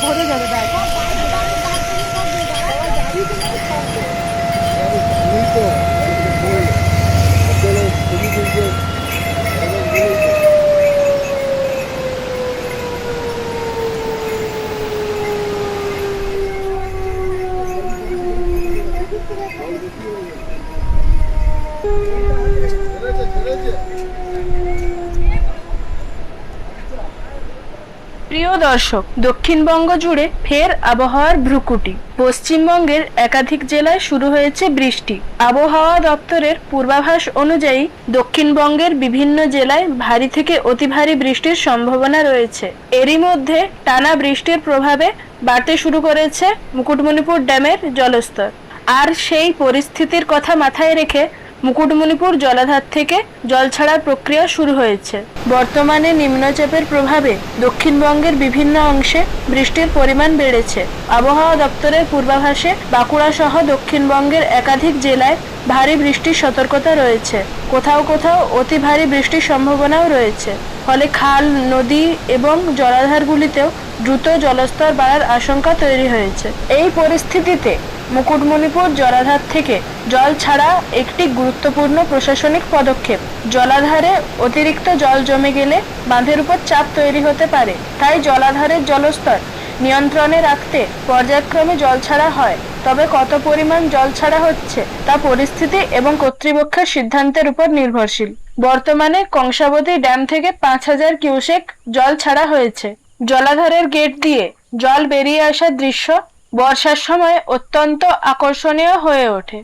ভরে যাবে ব্যাগ। প্রিয় দর্শক, দক্ষিণবঙ্গ জুড়ে ফের আবহাওয়ার ভ্রুকুটি। পশ্চিমবঙ্গের একাধিক জেলায় শুরু হয়েছে বৃষ্টি। আবহাওয়া দপ্তরের পূর্বাভাস অনুযায়ী দক্ষিণবঙ্গের বিভিন্ন জেলায় ভারী থেকে অতি ভারী বৃষ্টির সম্ভাবনা রয়েছে। এরই মধ্যে টানা বৃষ্টির প্রভাবে বাড়তে শুরু করেছে মুকুটমণিপুর ড্যামের জলস্তর। আর সেই পরিস্থিতির কথা মাথায় রেখে মুকুটমণিপুর জলাধার থেকে জল ছাড়ার প্রক্রিয়া শুরু হয়েছে। বর্তমানে নিম্নচাপের প্রভাবে দক্ষিণবঙ্গের বিভিন্ন অংশে বৃষ্টির পরিমাণ বেড়েছে। আবহাওয়া দপ্তরের পূর্বাভাসে বাঁকুড়া সহ দক্ষিণবঙ্গের একাধিক জেলায় ভারী বৃষ্টির সতর্কতা রয়েছে। কোথাও কোথাও অতি ভারী বৃষ্টির সম্ভাবনাও রয়েছে। ফলে খাল, নদী এবং জলাধারগুলিতেও দ্রুত জলস্তর বাড়ার আশঙ্কা তৈরি হয়েছে। এই পরিস্থিতিতে মুকুটমণিপুর জলাধার থেকে জল ছাড়া একটি গুরুত্বপূর্ণ প্রশাসনিক পদক্ষেপ। জলাধারে অতিরিক্ত জল জমে গেলে বাঁধের উপর চাপ তৈরি হতে পারে। তাই জলাধারের জলস্তর নিয়ন্ত্রণে রাখতে পর্যায়ক্রমে জল ছাড়া হয়। তবে কত পরিমাণ জল ছাড়া হচ্ছে তা পরিস্থিতি এবং কর্তৃপক্ষের সিদ্ধান্তের উপর নির্ভরশীল। বর্তমানে কংসাবতী ড্যাম থেকে 5000 কিউসেক জল ছাড়া হয়েছে। জলাধারের গেট দিয়ে জল বেরিয়ে আসার দৃশ্য বর্ষার সময় অত্যন্ত আকর্ষণীয় হয়ে ওঠে।